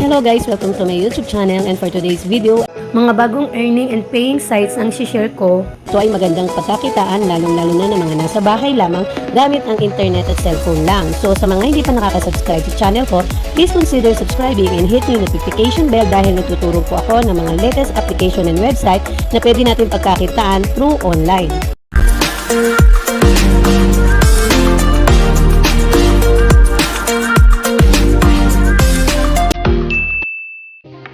Hello guys, welcome to my YouTube channel, and for today's video, mga bagong earning and paying sites ang share ko. Ito ay magandang pagkakitaan, lalong-lalo na ng mga nasa bahay lamang gamit ang internet at cellphone lang. So sa mga hindi pa nakaka-subscribe sa channel ko, please consider subscribing and hit yung notification bell dahil natuturo po ako ng mga latest application and website na pwede natin pagkakitaan through online.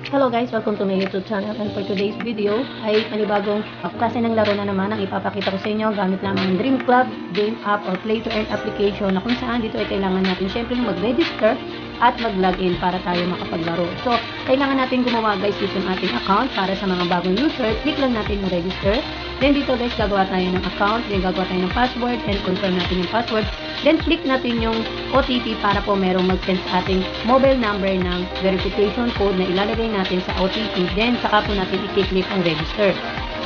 Hello guys, welcome to my YouTube channel, and for today's video ay panibagong klase ng laro na naman ang ipapakita ko sa inyo gamit lamang ng Dream Club, Game App or Play to Earn application na kung saan dito ay kailangan natin syempre mag-register at mag-login para tayo makapaglaro. So, kailangan natin gumawa guys dito ng ating account para sa mga bagong user. Click lang natin yung register. Then dito guys, gagawa tayo ng account, then gagawa tayo ng password and confirm natin yung password. Then click natin yung OTP para po merong mag-send sa ating mobile number ng verification code na ilalagay natin sa OTP. Then saka po natin i-click ang register.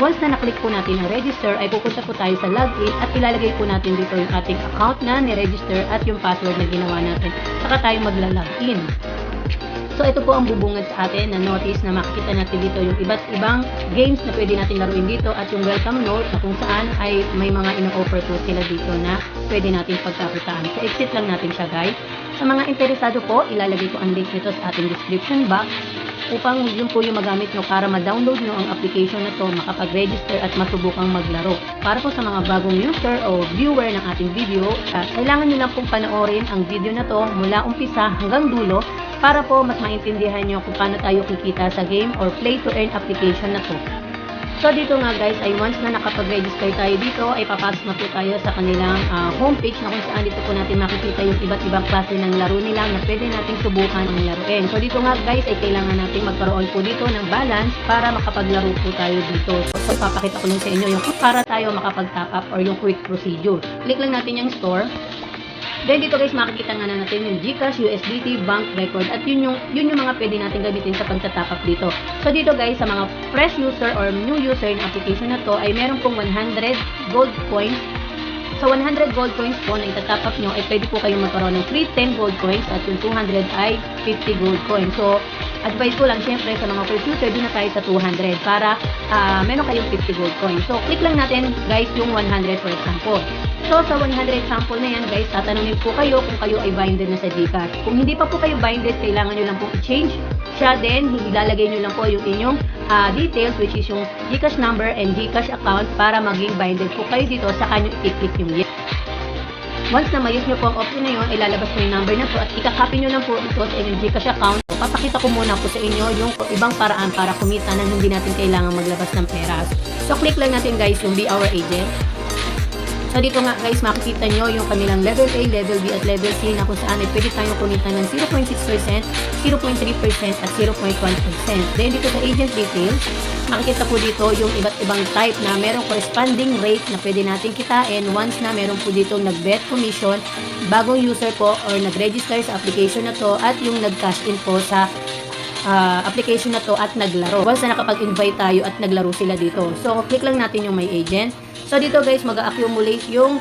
Once na naklik po natin ang register, ay pupunta po tayo sa login at ilalagay po natin dito yung ating account na ni-register at yung password na ginawa natin. Saka tayo magla-login. So ito po ang bubungad sa atin na notice na makikita natin dito yung iba't ibang games na pwede natin laruin dito at yung welcome note na kung saan ay may mga ino-offer po sila dito na pwede natin pagkakitaan. So exit lang natin siya guys. Sa mga interesado po, ilalagay ko ang link nito sa ating description box upang yun po yung magamit nyo para ma-download nyo ang application na to, makapag-register at masubukang maglaro. Para po sa mga bagong user o viewer ng ating video, kailangan nyo lang pong panoorin ang video na to mula umpisa hanggang dulo para po mas maintindihan nyo kung paano tayo kikita sa game or play to earn application na to. So dito nga guys ay once na nakapag-register tayo dito ay papasok na po tayo sa kanilang homepage na kung saan dito po natin makikita yung iba't ibang klase ng laro nila na pwede nating subukan ang laruin. So dito nga guys ay kailangan natin magkaroon po dito ng balance para makapaglaro po tayo dito. So papakita ko lang sa inyo yung para tayo makapag-top up or yung quick procedure. Click lang natin yung store. Then dito guys makikita nga na natin yung GCash, USDT, bank record at yun yung mga pwede natin gamitin sa pagta-top up dito. So dito guys sa mga fresh user or new user ng application na to ay meron pong 100 gold coins. Sa 100 gold coins po na ita-top up nyo ay pwede po kayong magkaroon ng free 10 gold coins at yung 200 ay 50 gold coins. So advice ko lang syempre sa mga first user doon na tayo sa 200 para meron kayong 50 gold coins. So click lang natin guys yung 100 for example. So, sa 100 sample na yan, guys, tatanungin po kayo kung kayo ay binded na sa GCash. Kung hindi pa po kayo binded, kailangan nyo lang po i-change siya. Then, ilalagay nyo lang po yung inyong details, which is yung GCash number and GCash account para maging binded po kayo dito. Saka nyo i-click yung yes. Once na mayos nyo po ang option na yun, ay lalabas po yung number na po at ikakopy nyo lang po ito sa inyong GCash account. Papakita ko muna po sa inyo yung ibang paraan para kumita na hindi natin kailangan maglabas ng pera. So, click lang natin, guys, yung Be Our Agent. So dito nga guys, makikita nyo yung kanilang level A, level B at level C na kung saan ay pwede tayong kumita ng 0.6%, 0.3% at 0.1%. Then dito sa agent details, makikita po dito yung iba't ibang type na merong corresponding rate na pwede natin kitain once na meron po dito nag-bet commission, bagong user po or nag-register sa application na to at yung nag-cash in po sa application na to at naglaro. Once na nakapag-invite tayo at naglaro sila dito. So click lang natin yung my agent. So dito guys, mag-accumulate yung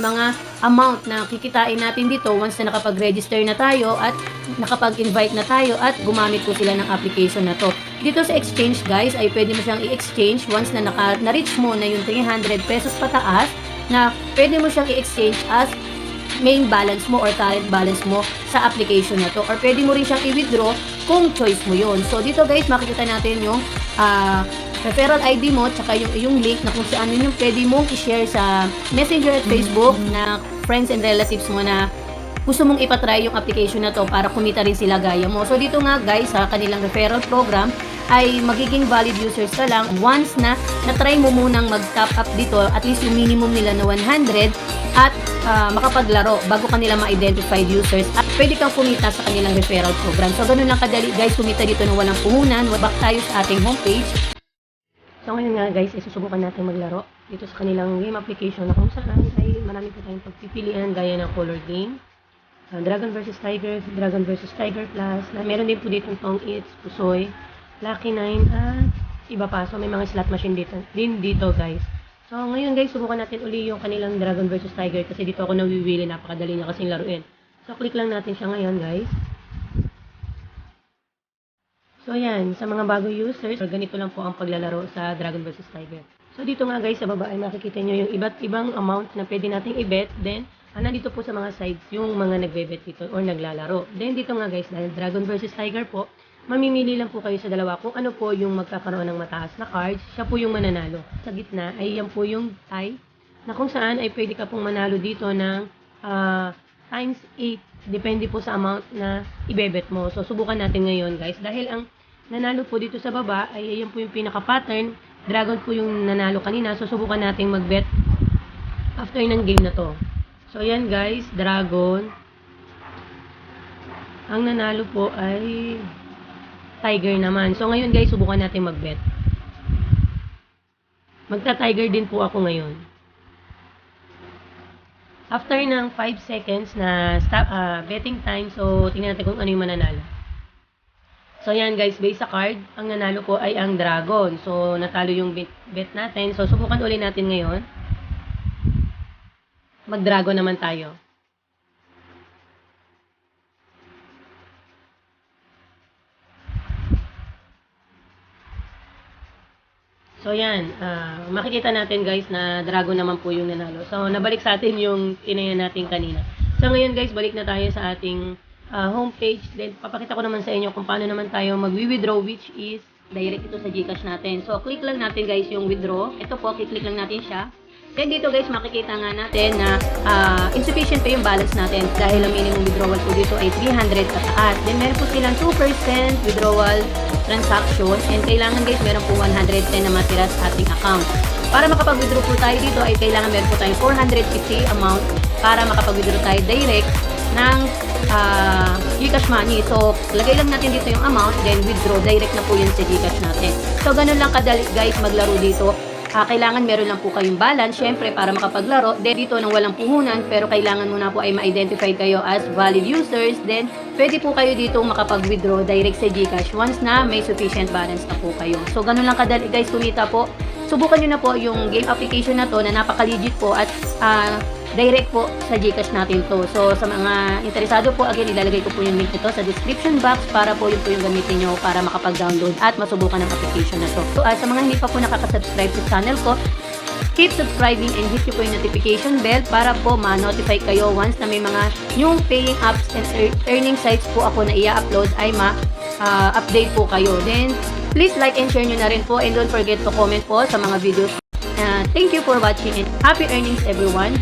mga amount na kikitain natin dito once na nakapag-register na tayo at nakapag-invite na tayo at gumamit po sila ng application na to. Dito sa exchange guys, ay pwede mo siyang i-exchange once na na-reach mo na yung 300 pesos pataas na pwede mo siyang i-exchange as main balance mo or current balance mo sa application na to. Or pwede mo rin siyang i-withdraw kung choice mo yun. So dito guys, makikita natin yung referral ID mo, tsaka yung link na kung saan yun yung pwede mong i-share sa Messenger at Facebook na friends and relatives mo na gusto mong ipatry yung application na to para kumita rin sila gaya mo. So dito nga guys, sa kanilang referral program ay magiging valid users ka lang once na na-try mo munang mag-top up dito at least yung minimum nila na 100 at makapaglaro bago kanila ma-identified users at pwede kang kumita sa kanilang referral program. So ganun lang kadali guys, kumita dito ng walang puhunan. Back tayo sa ating homepage. So ngayon nga guys, susubukan natin maglaro dito sa kanilang game application na kung saan ay marami po tayong pagpipilian gaya ng color game, Dragon vs Tiger, Dragon vs Tiger Plus, na meron din po dito Tong Eats, Pusoy, Lucky 9 at iba pa. So may mga slot machine dito guys. So ngayon guys, subukan natin uli yung kanilang Dragon vs Tiger kasi dito ako nawiwili, napakadali niya kasing laruin. So click lang natin siya ngayon guys. So yan, sa mga bagong users, ganito lang po ang paglalaro sa Dragon vs Tiger. So dito nga guys, sa baba ay makikita nyo yung iba't ibang amount na pwede nating i-bet. Then, nandito po sa mga sides yung mga nagbe-bet dito or naglalaro. Then dito nga guys, dahil Dragon vs Tiger po, mamimili lang po kayo sa dalawa kung ano po yung magkakaroon ng mataas na cards, siya po yung mananalo. Sa gitna ay yan po yung tie, na kung saan ay pwede ka pong manalo dito ng times 8. Depende po sa amount na ibebet mo. So, subukan natin ngayon guys. Dahil ang nanalo po dito sa baba ay yan po yung pinaka-pattern. Dragon po yung nanalo kanina. So, subukan natin mag-bet after ng game na to. So, yan guys. Dragon. Ang nanalo po ay Tiger naman. So, ngayon guys, subukan natin mag-bet. Magta-Tiger din po ako ngayon. After ng 5 seconds na betting time, so tingnan natin kung ano yung mananalo. So yan guys, based sa card, ang nanalo po ay ang Dragon. So natalo yung bet natin. So subukan ulit natin ngayon. Mag-Dragon naman tayo. So yan, makikita natin guys na Dragon naman po yung nanalo. So nabalik sa atin yung tinayan natin kanina. So ngayon guys, balik na tayo sa ating homepage. Then papakita ko naman sa inyo kung paano naman tayo mag-withdraw, which is direct ito sa GCash natin. So click lang natin guys yung withdraw. Ito po, click lang natin siya. Then dito guys, makikita nga natin na insufficient pa yung balance natin dahil ang minimum withdrawal po dito ay 300 pataas. Then meron po silang 2% withdrawal transaction and kailangan guys meron po 110 na matira sa ating account. Para makapag-withdraw po tayo dito ay kailangan meron po tayong 450 amount para makapag-withdraw tayo direct ng GCash money. So, lagay lang natin dito yung amount, then withdraw direct na po yun sa GCash natin. So, ganun lang kadali guys maglaro dito. Kailangan meron lang po kayong balance, syempre, para makapaglaro. Then, dito nang walang puhunan, pero kailangan muna po ay ma-identify kayo as valid users. Then, pwede po kayo dito makapag-withdraw direct sa GCash once na may sufficient balance na po kayo. So, ganun lang kadali guys, kumita po. Subukan nyo na po yung game application na to na napaka-legit po at direct po sa GCash natin to. So, sa mga interesado po, again, ilalagay ko po yung link nito sa description box para po yun po yung gamitin nyo para makapag-download at masubukan ng application na to. So, sa mga hindi pa po nakaka-subscribe sa channel ko, keep subscribing and hit nyo po yung notification bell para po ma-notify kayo once na may mga new paying apps and earning sites po ako na i-upload ay ma-update po kayo. Then, please like and share nyo na rin po and don't forget to comment po sa mga videos. Thank you for watching and happy earnings everyone.